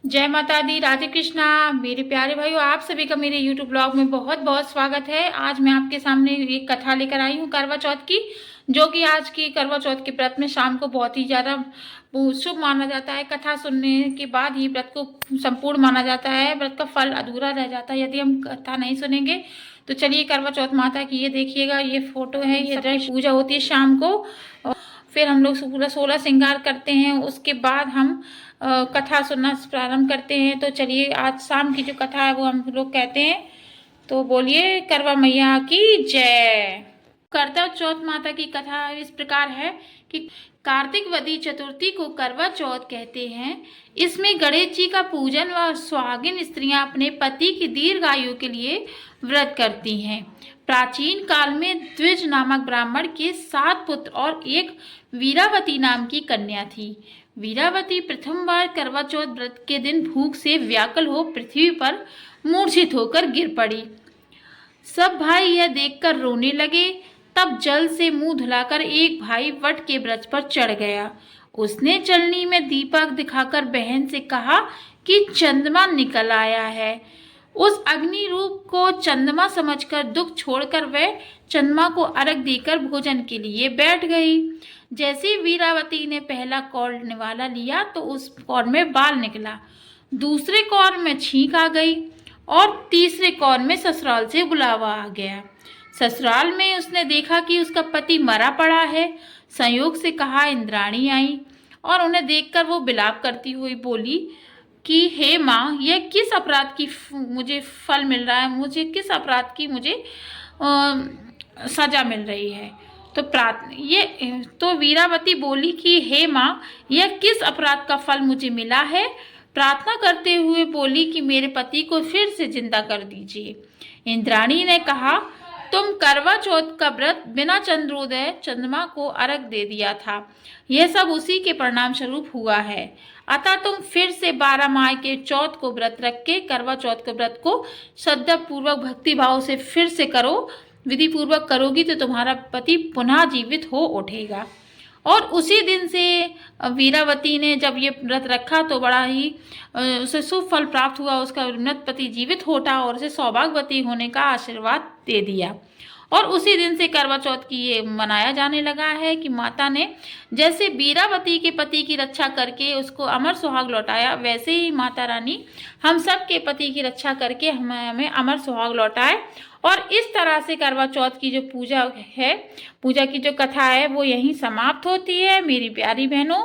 जय माता दी, राधे कृष्णा। मेरे प्यारे भाइयों, आप सभी का मेरे YouTube ब्लॉग में बहुत बहुत स्वागत है। आज मैं आपके सामने एक कथा लेकर आई हूँ करवा चौथ की, जो कि आज की करवा चौथ के व्रत में शाम को बहुत ही ज़्यादा शुभ माना जाता है। कथा सुनने के बाद ही व्रत को संपूर्ण माना जाता है, व्रत का फल अधूरा रह जाता है यदि हम कथा नहीं सुनेंगे। तो चलिए, करवा चौथ माता की ये देखिएगा, ये फोटो है, ये पूजा होती है शाम को। फिर हम लोग पूरा 16 श्रृंगार करते हैं, उसके बाद हम कथा सुनना प्रारंभ करते हैं। तो चलिए, आज शाम की जो कथा है वो हम लोग कहते हैं। तो बोलिए, करवा मैया की जय। करवा चौथ माता की कथा इस प्रकार है कि कार्तिक वदी चतुर्थी को करवा चौथ कहते हैं। इसमें गणेश जी का पूजन व सुहागिन स्त्रियां अपने पति की दीर्घायु के लिए व्रत करती हैं। प्राचीन काल में द्विज नामक ब्राह्मण के 7 पुत्र और एक वीरावती नाम की कन्या थी। वीरावती प्रथम बार करवा चौथ व्रत के दिन भूख से व्याकुल हो पृथ्वी पर मूर्छित होकर गिर पड़ी। सब भाई यह देखकर रोने लगे। तब जल से मुंह धुलाकर एक भाई वट के वृक्ष पर चढ़ गया। उसने चलनी में दीपक दिखाकर बहन से कहा कि चंद्रमा निकल आया है। उस अग्नि रूप को चंद्रमा समझकर दुख छोड़कर वह चंद्रमा को अर्घ देकर भोजन के लिए बैठ गई। जैसे वीरावती ने पहला कौर निवाला लिया तो उस कौर में बाल निकला, दूसरे कौर में छींक आ गई और तीसरे कौर में ससुराल से बुलावा आ गया। ससुराल में उसने देखा कि उसका पति मरा पड़ा है। संयोग से कहा इंद्राणी आई और उन्हें देखकर वो विलाप करती हुई बोली कि हे माँ, यह किस अपराध की मुझे फल मिल रहा है, मुझे किस अपराध की मुझे सजा मिल रही है। तो वीरावती बोली कि हे माँ, यह किस अपराध का फल मुझे मिला है। प्रार्थना करते हुए बोली कि मेरे पति को फिर से जिंदा कर दीजिए। इंद्राणी ने कहा, तुम करवा चौथ का व्रत बिना चंद्रोदय चंद्रमा को अर्घ दे दिया था, यह सब उसी के परिणाम स्वरूप हुआ है। अतः तुम फिर से 12 माह के चौथ को व्रत रख के करवा चौथ के व्रत को श्रद्धा पूर्वक भक्ति भाव से फिर से करो। विधि पूर्वक करोगी तो तुम्हारा पति पुनः जीवित हो उठेगा। और उसी दिन से वीरावती ने जब ये व्रत रखा तो बड़ा ही उसे शुभ फल प्राप्त हुआ। उसका मृत पति जीवित हो उठा और उसे सौभाग्यवती होने का आशीर्वाद दे दिया। और उसी दिन से करवा चौथ की ये मनाया जाने लगा है कि माता ने जैसे वीरावती के पति की रक्षा करके उसको अमर सुहाग लौटाया, वैसे ही माता रानी हम सब के पति की रक्षा करके हमें अमर सुहाग लौटाए। और इस तरह से करवा चौथ की जो पूजा है, पूजा की जो कथा है वो यहीं समाप्त होती है। मेरी प्यारी बहनों,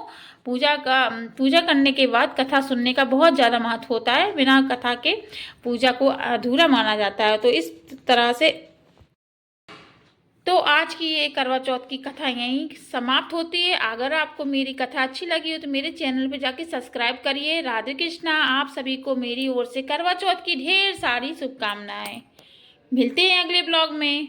पूजा करने के बाद कथा सुनने का बहुत ज़्यादा महत्व होता है। बिना कथा के पूजा को अधूरा माना जाता है। तो इस तरह से तो आज की ये करवा चौथ की कथा यहीं समाप्त होती है। अगर आपको मेरी कथा अच्छी लगी हो तो मेरे चैनल पे जाके सब्सक्राइब करिए। राधे कृष्णा। आप सभी को मेरी ओर से करवा चौथ की ढेर सारी शुभकामनाएं। मिलते हैं अगले ब्लॉग में।